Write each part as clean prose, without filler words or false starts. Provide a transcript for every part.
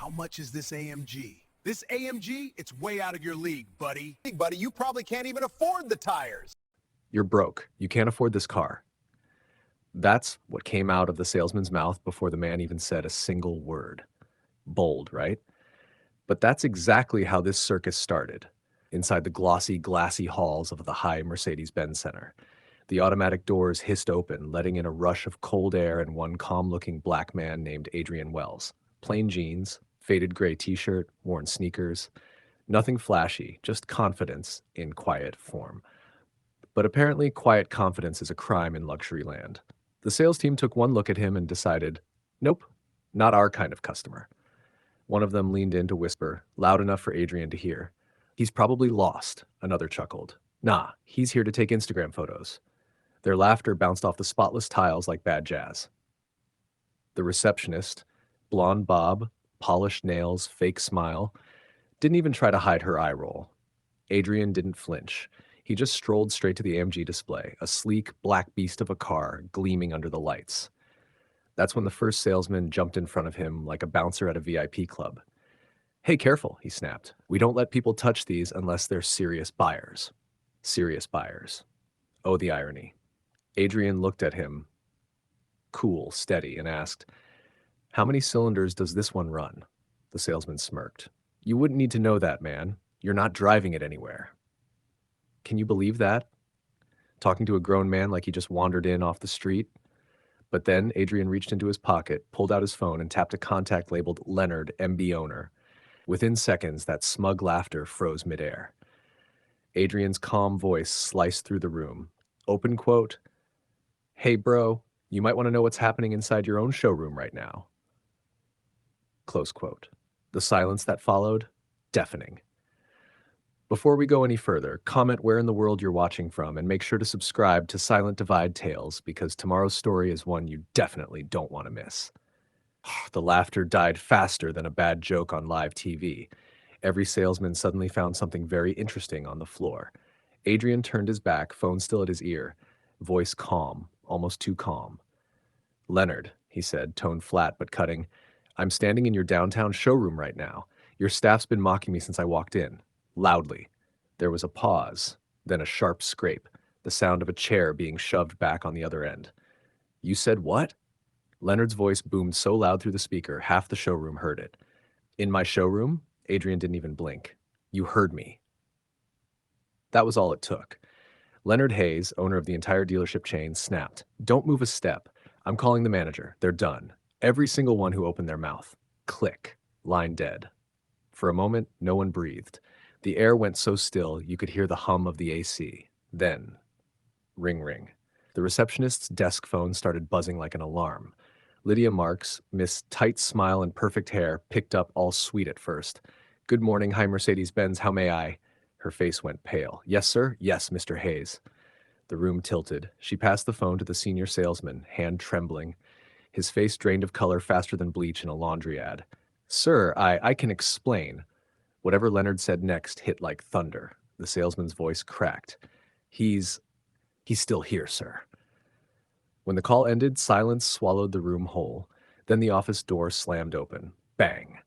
How much is this AMG? This AMG, it's way out of your league, buddy. Hey, buddy, you probably can't even afford the tires. You're broke. You can't afford this car. That's what came out of the salesman's mouth before the man even said a single word. Bold, right? But that's exactly how this circus started, inside the glossy, glassy halls of the high Mercedes-Benz Center. The automatic doors hissed open, letting in a rush of cold air and one calm-looking black man named Adrian Wells. Plain jeans, faded gray t-shirt, worn sneakers. Nothing flashy, just confidence in quiet form. But apparently, quiet confidence is a crime in luxury land. The sales team took one look at him and decided, nope, not our kind of customer. One of them leaned in to whisper, loud enough for Adrian to hear. He's probably lost, another chuckled. Nah, he's here to take Instagram photos. Their laughter bounced off the spotless tiles like bad jazz. The receptionist, blonde bob, polished nails, fake smile, didn't even try to hide her eye roll. Adrian didn't flinch. He just strolled straight to the AMG display, a sleek, black beast of a car gleaming under the lights. That's when the first salesman jumped in front of him like a bouncer at a VIP club. Hey, careful, he snapped. We don't let people touch these unless they're serious buyers. Serious buyers. Oh, the irony. Adrian looked at him, cool, steady, and asked, how many cylinders does this one run? The salesman smirked. You wouldn't need to know that, man. You're not driving it anywhere. Can you believe that? Talking to a grown man like he just wandered in off the street? But then Adrian reached into his pocket, pulled out his phone, and tapped a contact labeled Leonard, MB owner. Within seconds, that smug laughter froze midair. Adrian's calm voice sliced through the room. Open quote, hey bro, you might want to know what's happening inside your own showroom right now. Close quote. The silence that followed, deafening. Before we go any further, comment where in the world you're watching from and make sure to subscribe to Silent Divide Tales because tomorrow's story is one you definitely don't want to miss. The laughter died faster than a bad joke on live TV. Every salesman suddenly found something very interesting on the floor. Adrian turned his back, phone still at his ear, voice calm, almost too calm. Leonard, he said, tone flat but cutting, I'm standing in your downtown showroom right now. Your staff's been mocking me since I walked in. Loudly. There was a pause, then a sharp scrape, the sound of a chair being shoved back on the other end. You said what? Leonard's voice boomed so loud through the speaker, half the showroom heard it. In my showroom? Adrian didn't even blink. You heard me. That was all it took. Leonard Hayes, owner of the entire dealership chain, snapped. Don't move a step. I'm calling the manager. They're done. Every single one who opened their mouth. Click. Line dead. For a moment, no one breathed. The air went so still, you could hear the hum of the AC. Then, ring ring. The receptionist's desk phone started buzzing like an alarm. Lydia Marks, Miss Tight Smile and Perfect Hair, picked up all sweet at first. Good morning, hi Mercedes-Benz, how may I? Her face went pale. Yes, sir? Yes, Mr. Hayes. The room tilted. She passed the phone to the senior salesman, hand trembling. His face drained of color faster than bleach in a laundry ad. Sir, I can explain. Whatever Leonard said next hit like thunder. The salesman's voice cracked. He's still here, sir. When the call ended, silence swallowed the room whole. Then the office door slammed open. Bang.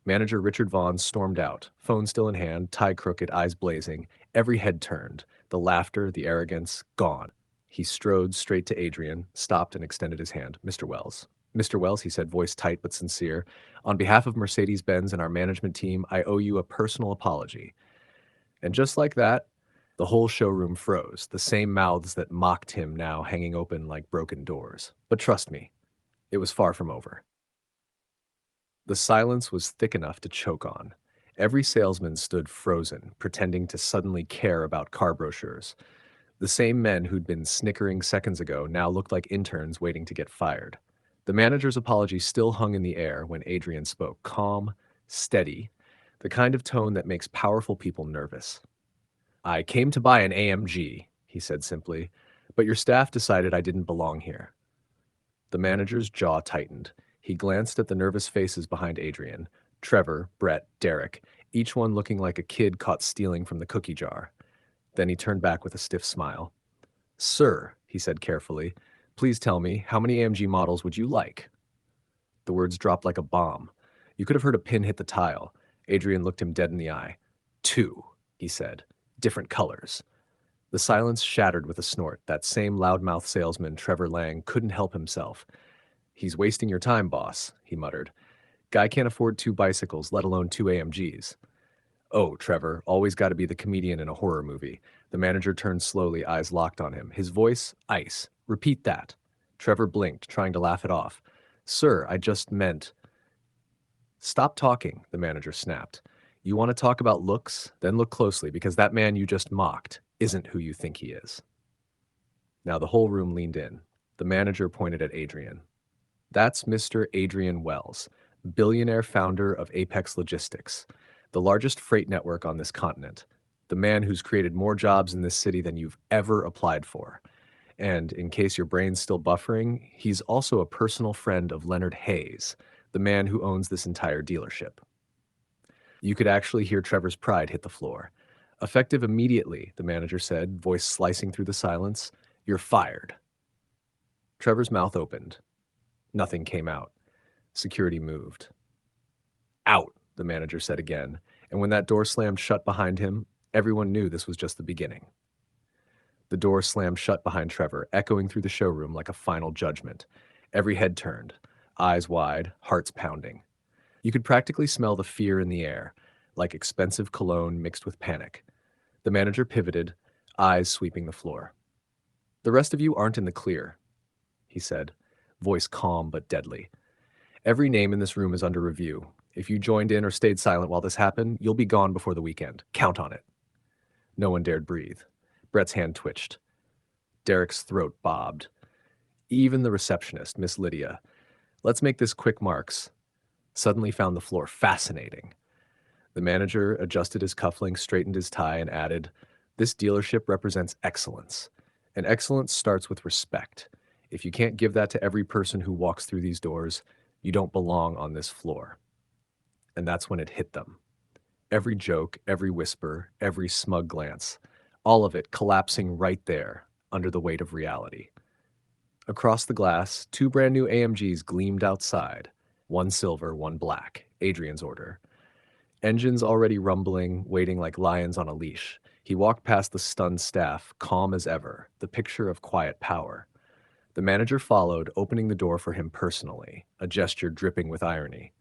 Manager Richard Vaughn stormed out, phone still in hand, tie crooked, eyes blazing, every head turned, the laughter, the arrogance, gone. He strode straight to Adrian, stopped and extended his hand. Mr. Wells. Mr. Wells, he said, voice tight but sincere, on behalf of Mercedes-Benz and our management team, I owe you a personal apology. And just like that, the whole showroom froze, the same mouths that mocked him now hanging open like broken doors. But trust me, it was far from over. The silence was thick enough to choke on. Every salesman stood frozen, pretending to suddenly care about car brochures. The same men who'd been snickering seconds ago now looked like interns waiting to get fired. The manager's apology still hung in the air when Adrian spoke, calm, steady, the kind of tone that makes powerful people nervous. I came to buy an AMG, he said simply, but your staff decided I didn't belong here. The manager's jaw tightened. He glanced at the nervous faces behind Adrian, Trevor, Brett, Derek, each one looking like a kid caught stealing from the cookie jar. Then he turned back with a stiff smile. Sir, he said carefully, please tell me, how many AMG models would you like? The words dropped like a bomb. You could have heard a pin hit the tile. Adrian looked him dead in the eye. 2, he said. Different colors. The silence shattered with a snort. That same loudmouth salesman, Trevor Lang, couldn't help himself. He's wasting your time, boss, he muttered. Guy can't afford 2 bicycles, let alone 2 AMGs. Oh, Trevor, always got to be the comedian in a horror movie. The manager turned slowly, eyes locked on him. His voice, ice. Repeat that. Trevor blinked, trying to laugh it off. Sir, I just meant... Stop talking, the manager snapped. You want to talk about looks? Then look closely, because that man you just mocked isn't who you think he is. Now the whole room leaned in. The manager pointed at Adrian. That's Mr. Adrian Wells, billionaire founder of Apex Logistics, the largest freight network on this continent, the man who's created more jobs in this city than you've ever applied for. And in case your brain's still buffering, he's also a personal friend of Leonard Hayes, the man who owns this entire dealership. You could actually hear Trevor's pride hit the floor. Effective immediately, the manager said, voice slicing through the silence. You're fired. Trevor's mouth opened. Nothing came out. Security moved. Out, the manager said again, and when that door slammed shut behind him, everyone knew this was just the beginning. The door slammed shut behind Trevor, echoing through the showroom like a final judgment. Every head turned, eyes wide, hearts pounding. You could practically smell the fear in the air, like expensive cologne mixed with panic. The manager pivoted, eyes sweeping the floor. The rest of you aren't in the clear, he said, voice calm but deadly. Every name in this room is under review. If you joined in or stayed silent while this happened, you'll be gone before the weekend. Count on it. No one dared breathe. Brett's hand twitched. Derek's throat bobbed. Even the receptionist, Miss Lydia, let's make this quick marks, suddenly found the floor fascinating. The manager adjusted his cufflinks, straightened his tie, and added, this dealership represents excellence. And excellence starts with respect. If you can't give that to every person who walks through these doors, you don't belong on this floor. And that's when it hit them. Every joke, every whisper, every smug glance, all of it collapsing right there under the weight of reality. Across the glass, 2 brand new AMGs gleamed outside, one silver, one black, Adrian's order. Engines already rumbling, waiting like lions on a leash. He walked past the stunned staff, calm as ever, the picture of quiet power. The manager followed, opening the door for him personally, a gesture dripping with irony.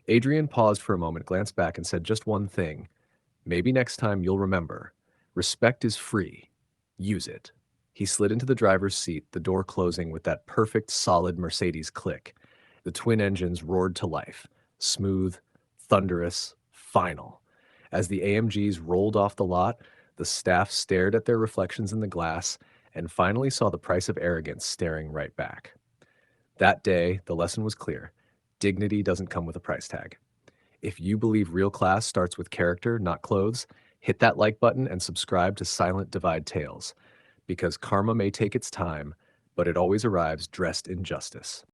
Adrian paused for a moment, glanced back, and said just one thing. Maybe next time you'll remember. Respect is free. Use it. He slid into the driver's seat, the door closing with that perfect, solid Mercedes click. The twin engines roared to life. Smooth, thunderous, final. As the AMGs rolled off the lot, the staff stared at their reflections in the glass and finally saw the price of arrogance staring right back. That day, the lesson was clear. Dignity doesn't come with a price tag. If you believe real class starts with character, not clothes, hit that like button and subscribe to Silent Divide Tales, because karma may take its time, but it always arrives dressed in justice.